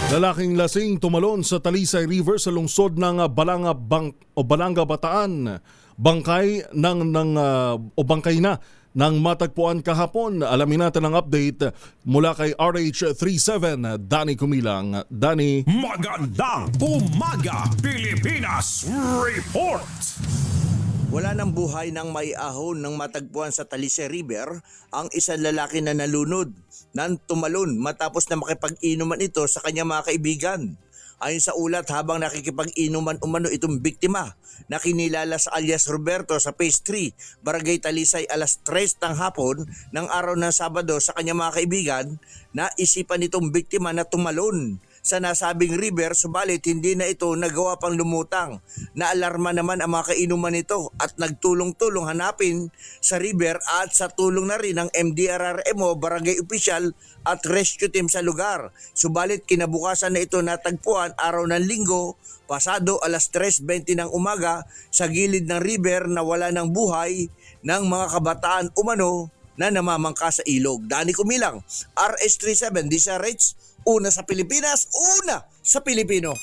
Lalaking lasing tumalon sa Talisay River sa lungsod ng Balanga Bataan. Bangkay bangkay na ng matagpuan kahapon. Alamin natin ang update mula kay RH37 Danny Kumilang. Danny. Magandang umaga, Pilipinas! Report! Wala ng buhay ng may ahon ng matagpuan sa Talisay River ang isang lalaki na nalunod nang tumalon matapos na makipag-inuman ito sa kanyang mga kaibigan. Ayon sa ulat, habang nakikipag-inuman umano itong biktima na kinilala sa alias Roberto sa Phase 3, Barangay Talisay alas 3 ng hapon ng araw ng Sabado sa kanyang mga kaibigan, naisipan itong biktima na tumalon sa nasabing river, subalit hindi na ito nagawa pang lumutang. Naalarma naman ang mga kainuman nito at nagtulong-tulong hanapin sa river at sa tulong na rin ng MDRRMO, barangay official at rescue team sa lugar. Subalit kinabukasan na ito natagpuan araw ng Linggo, pasado alas 3:20 ng umaga sa gilid ng river na wala ng buhay ng mga kabataan umano na namamangka sa ilog. Danny Kumilang, RS37, DZRH, una sa Pilipinas, una sa Pilipino.